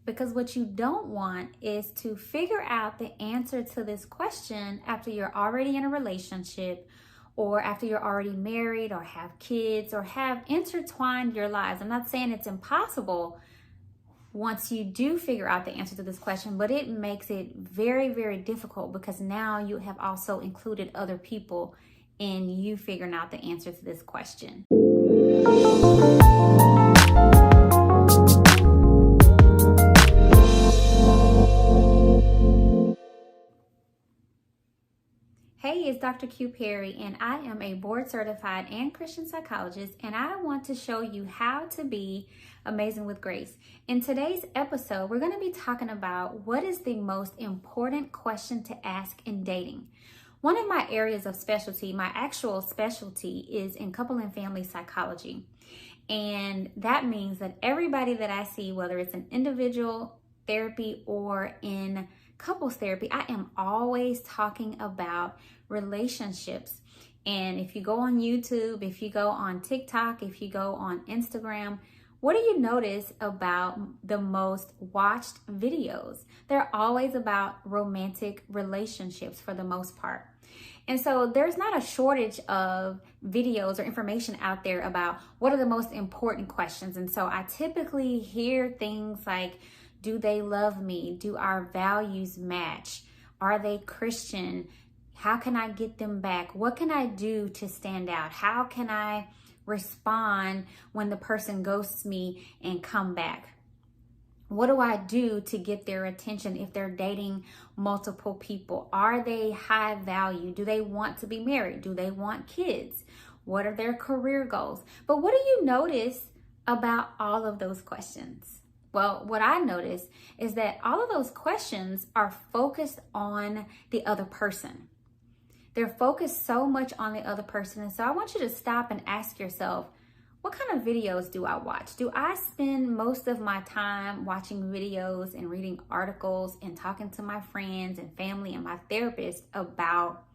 Because what you don't want is to figure out the answer to this question after you're already in a relationship, or after you're already married or have kids or have intertwined your lives. I'm not saying it's impossible once you do figure out the answer to this question, but it makes it very, very difficult because now you have also included other people in you figuring out the answer to this question. Hey, it's Dr. Q Perry, and I am a board certified and Christian psychologist, and I want to show you how to be amazing with grace. In today's episode, we're going to be talking about what is the most important question to ask in dating. One of my areas of specialty, my actual specialty, is in couple and family psychology. And that means that everybody that I see, whether it's in individual therapy or in couples therapy, I am always talking about relationships. And if you go on YouTube, if you go on TikTok, if you go on Instagram, what do you notice about the most watched videos? They're always about romantic relationships for the most part. And so there's not a shortage of videos or information out there about what are the most important questions. And so I typically hear things like, do they love me? Do our values match? Are they Christian? How can I get them back? What can I do to stand out? How can I respond when the person ghosts me and come back? What do I do to get their attention if they're dating multiple people? Are they high value? Do they want to be married? Do they want kids? What are their career goals? But what do you notice about all of those questions? Well, what I notice is that all of those questions are focused on the other person. They're focused so much on the other person. And so I want you to stop and ask yourself, what kind of videos do I watch? Do I spend most of my time watching videos and reading articles and talking to my friends and family and my therapist about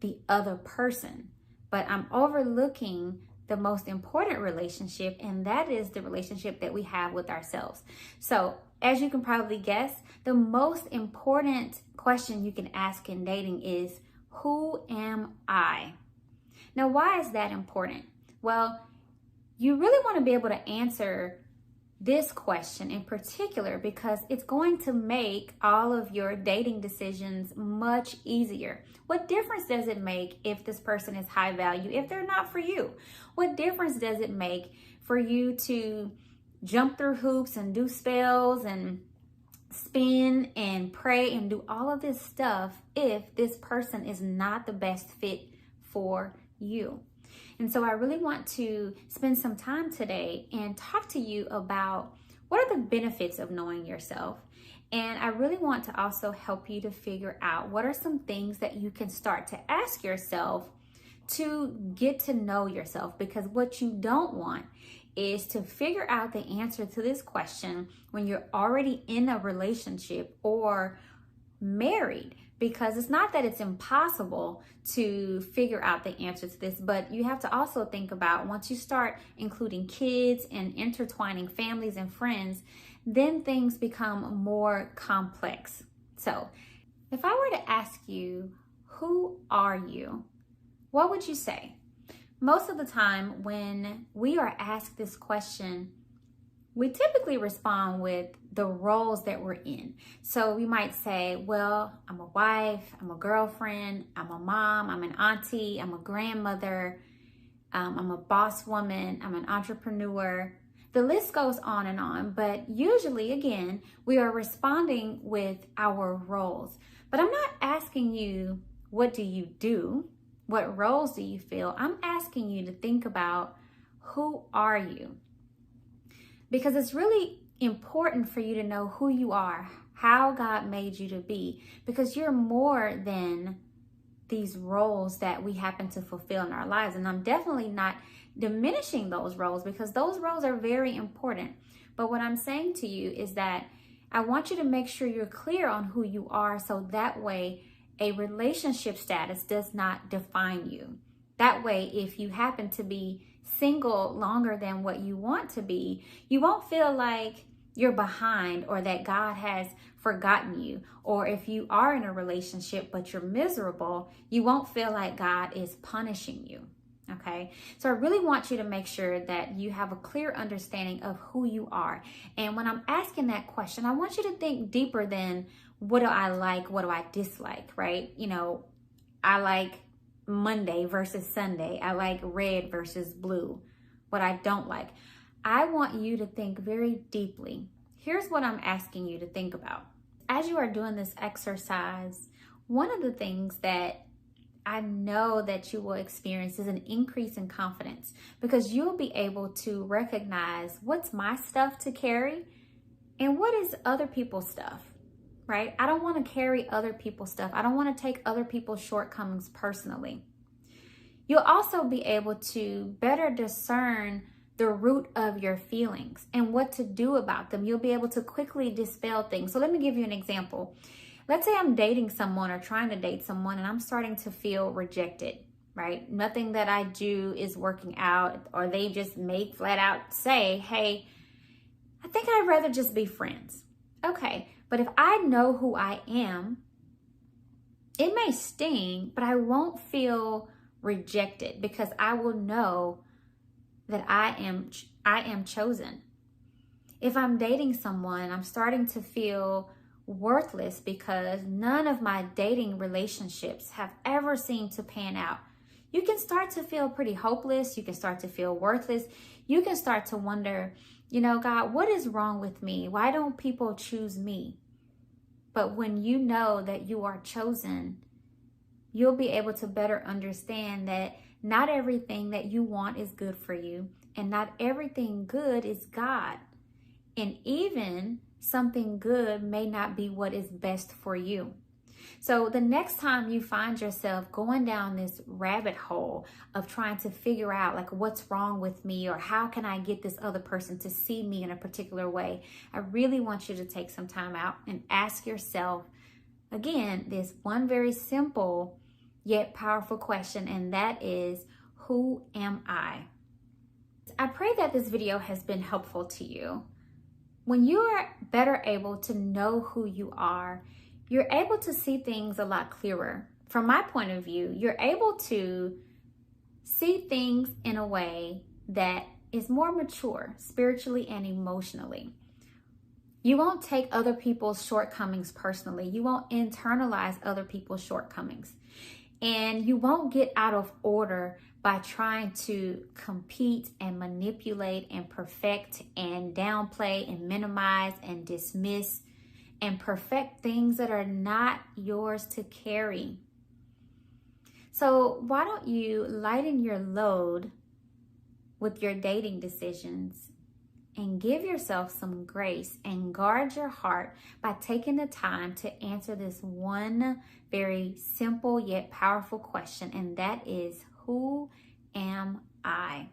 the other person? But I'm overlooking the most important relationship, and that is the relationship that we have with ourselves. So as you can probably guess, the most important question you can ask in dating is, who am I? Now, why is that important? Well, you really want to be able to answer this question in particular because it's going to make all of your dating decisions much easier. What difference does it make if this person is high value, if they're not for you? What difference does it make for you to jump through hoops and do spells and spin and pray and do all of this stuff if this person is not the best fit for you? And so I really want to spend some time today and talk to you about what are the benefits of knowing yourself. And I really want to also help you to figure out what are some things that you can start to ask yourself to get to know yourself. Because what you don't want is to figure out the answer to this question when you're already in a relationship or married. Because it's not that it's impossible to figure out the answer to this, but you have to also think about once you start including kids and intertwining families and friends, then things become more complex. So if I were to ask you, who are you? What would you say? Most of the time when we are asked this question, we typically respond with the roles that we're in. So we might say, well, I'm a wife, I'm a girlfriend, I'm a mom, I'm an auntie, I'm a grandmother, I'm a boss woman, I'm an entrepreneur. The list goes on, but usually, again, we are responding with our roles. But I'm not asking you, what do you do? What roles do you fill? I'm asking you to think about, who are you? Because it's really important for you to know who you are, how God made you to be, because you're more than these roles that we happen to fulfill in our lives. And I'm definitely not diminishing those roles because those roles are very important. But what I'm saying to you is that I want you to make sure you're clear on who you are so that way a relationship status does not define you. That way, if you happen to be single longer than what you want to be, you won't feel like you're behind or that God has forgotten you. Or if you are in a relationship but you're miserable, you won't feel like God is punishing you. Okay, so I really want you to make sure that you have a clear understanding of who you are. And when I'm asking that question, I want you to think deeper than what do I like, what do I dislike, right? You know, I like Monday versus Sunday. I like red versus blue, what I don't like. I want you to think very deeply. Here's what I'm asking you to think about. As you are doing this exercise, one of the things that I know that you will experience is an increase in confidence, because you'll be able to recognize what's my stuff to carry and what is other people's stuff, right? I don't want to carry other people's stuff. I don't want to take other people's shortcomings personally. You'll also be able to better discern the root of your feelings and what to do about them. You'll be able to quickly dispel things. So let me give you an example. Let's say I'm dating someone or trying to date someone and I'm starting to feel rejected, right? Nothing that I do is working out, or they just may flat out say, hey, I think I'd rather just be friends. Okay, but if I know who I am, it may sting, but I won't feel rejected because I will know that I am chosen. If I'm dating someone, I'm starting to feel worthless because none of my dating relationships have ever seemed to pan out. You can start to feel pretty hopeless. You can start to feel worthless. You can start to wonder, you know, God, what is wrong with me? Why don't people choose me? But when you know that you are chosen, you'll be able to better understand that not everything that you want is good for you, and not everything good is God. And even something good may not be what is best for you. So the next time you find yourself going down this rabbit hole of trying to figure out like what's wrong with me, or how can I get this other person to see me in a particular way, I really want you to take some time out and ask yourself, again, this one very simple yet powerful question, and that is, who am I? I pray that this video has been helpful to you. When you are better able to know who you are, you're able to see things a lot clearer. From my point of view, you're able to see things in a way that is more mature spiritually and emotionally. You won't take other people's shortcomings personally. You won't internalize other people's shortcomings. And you won't get out of order by trying to compete and manipulate and perfect and downplay and minimize and dismiss and perfect things that are not yours to carry. So why don't you lighten your load with your dating decisions and give yourself some grace and guard your heart by taking the time to answer this one very simple yet powerful question, and that is, who am I?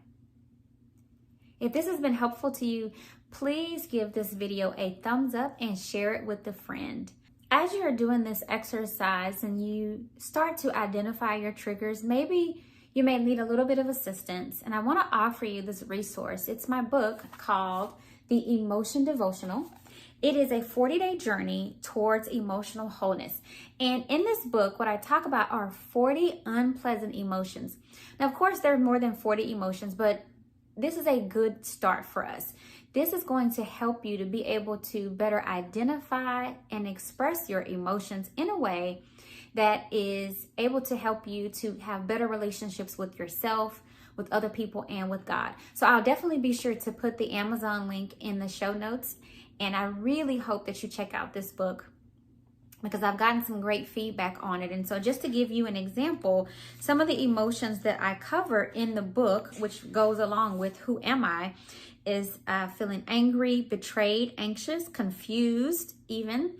If this has been helpful to you, please give this video a thumbs up and share it with a friend. As you're doing this exercise and you start to identify your triggers, maybe you may need a little bit of assistance, and I want to offer you this resource. It's my book called The Emotion Devotional. It is a 40-day journey towards emotional wholeness. And in this book, what I talk about are 40 unpleasant emotions. Now, of course, there are more than 40 emotions, but this is a good start for us. This is going to help you to be able to better identify and express your emotions in a way that is able to help you to have better relationships with yourself, with other people, and with God. So I'll definitely be sure to put the Amazon link in the show notes. And I really hope that you check out this book, because I've gotten some great feedback on it. And so just to give you an example, some of the emotions that I cover in the book, which goes along with who am I, is feeling angry, betrayed, anxious, confused, even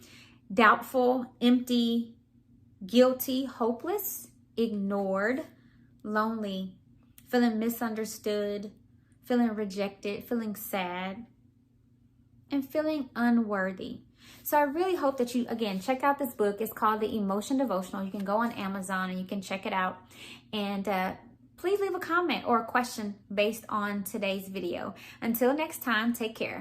doubtful, empty, guilty, hopeless, ignored, lonely, feeling misunderstood, feeling rejected, feeling sad, and feeling unworthy. So I really hope that you, again, check out this book. It's called The Emotion Devotional. You can go on Amazon and you can check it out. And please leave a comment or a question based on today's video. Until next time, take care.